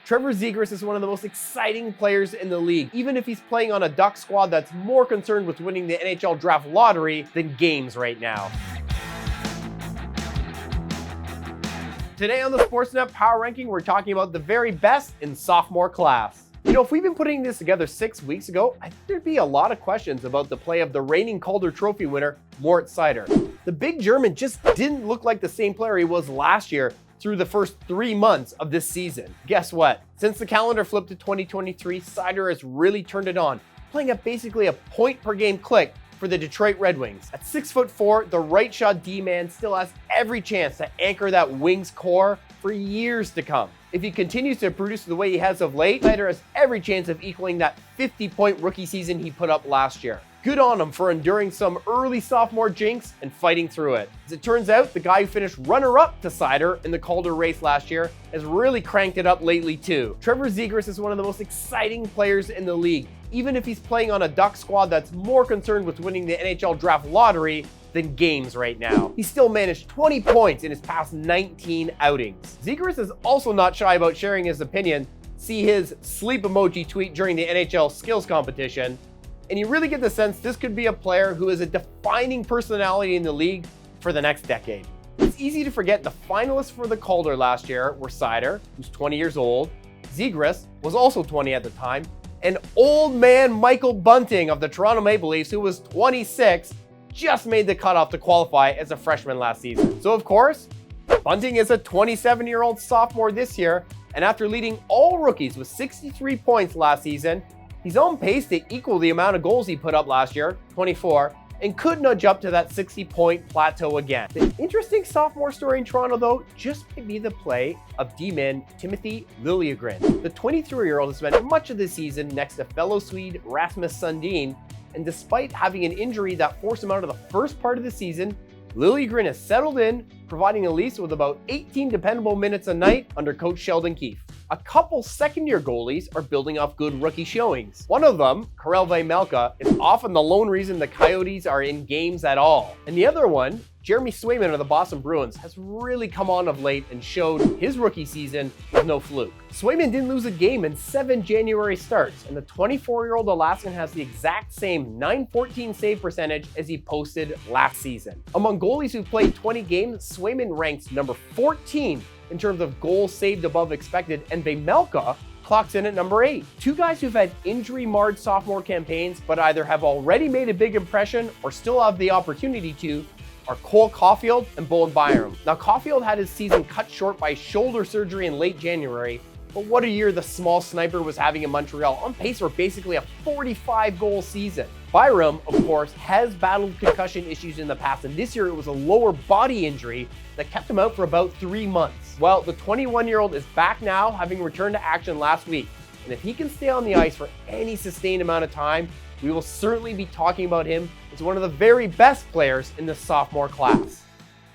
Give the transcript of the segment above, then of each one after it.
Trevor Zegras is one of the most exciting players in the league, even if he's playing on a Duck squad that's more concerned with winning the NHL draft lottery than games right now. Today on the Sportsnet Power Ranking, we're talking about the very best in sophomore class. You know, if we've been putting this together 6 weeks ago, I think there'd be a lot of questions about the play of the reigning Calder Trophy winner, Moritz Seider. The big German just didn't look like the same player he was last year through the first 3 months of this season. Guess what? Since the calendar flipped to 2023, Seider has really turned it on, playing at basically a point per game click for the Detroit Red Wings. At 6'4", the right shot D-man still has every chance to anchor that Wings core for years to come. If he continues to produce the way he has of late, Seider has every chance of equaling that 50-point rookie season he put up last year. Good on him for enduring some early sophomore jinx and fighting through it. As it turns out, the guy who finished runner-up to Seider in the Calder race last year has really cranked it up lately too. Trevor Zegras is one of the most exciting players in the league, even if he's playing on a Duck squad that's more concerned with winning the NHL draft lottery than games right now. He still managed 20 points in his past 19 outings. Zegras is also not shy about sharing his opinion. See his sleep emoji tweet during the NHL skills competition. And you really get the sense this could be a player who is a defining personality in the league for the next decade. It's easy to forget the finalists for the Calder last year were Seider, who's 20 years old, Zegras was also 20 at the time, and old man Michael Bunting of the Toronto Maple Leafs, who was 26, just made the cutoff to qualify as a freshman last season. So of course, Bunting is a 27-year-old sophomore this year, and after leading all rookies with 63 points last season, he's on pace to equal the amount of goals he put up last year, 24, and could nudge up to that 60-point plateau again. The interesting sophomore story in Toronto, though, just might be the play of D-man Timothy Liljegren. The 23-year-old has spent much of the season next to fellow Swede Rasmus Sundin, and despite having an injury that forced him out of the first part of the season, Liljegren has settled in, providing Elise with about 18 dependable minutes a night under coach Sheldon Keefe. A couple second-year goalies are building off good rookie showings. One of them, Karel Vejmelka, is often the lone reason the Coyotes are in games at all. And the other one, Jeremy Swayman of the Boston Bruins, has really come on of late and showed his rookie season was no fluke. Swayman didn't lose a game in 7 January starts, and the 24-year-old Alaskan has the exact same .914 save percentage as he posted last season. Among goalies who played 20 games, Swayman ranks number 14 in terms of goals saved above expected, and Vejmelka clocks in at number 8. Two guys who've had injury-marred sophomore campaigns, but either have already made a big impression or still have the opportunity to, are Cole Caulfield and Bowen Byram. Now, Caulfield had his season cut short by shoulder surgery in late January, but what a year the small sniper was having in Montreal, on pace for basically a 45-goal season. Byram, of course, has battled concussion issues in the past, and this year it was a lower body injury that kept him out for about 3 months. Well, the 21-year-old is back now, having returned to action last week, and if he can stay on the ice for any sustained amount of time, we will certainly be talking about him as one of the very best players in the sophomore class.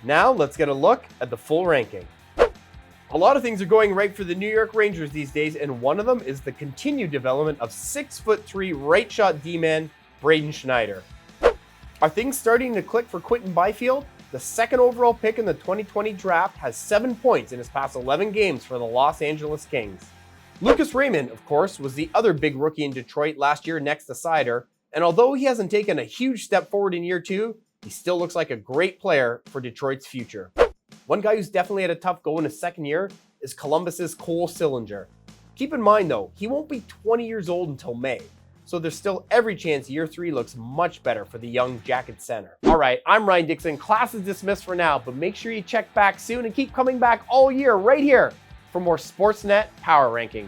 Now, let's get a look at the full ranking. A lot of things are going right for the New York Rangers these days, and one of them is the continued development of 6'3" right shot D-man Braden Schneider. Are things starting to click for Quinton Byfield? The second overall pick in the 2020 draft has 7 points in his past 11 games for the Los Angeles Kings. Lucas Raymond, of course, was the other big rookie in Detroit last year next to Seider, and although he hasn't taken a huge step forward in year 2, he still looks like a great player for Detroit's future. One guy who's definitely had a tough go in his second year is Columbus's Cole Sillinger. Keep in mind though, he won't be 20 years old until May, so there's still every chance year 3 looks much better for the young Jacket center. All right, I'm Ryan Dixon. Class is dismissed for now, but make sure you check back soon and keep coming back all year right here for more Sportsnet Power Ranking.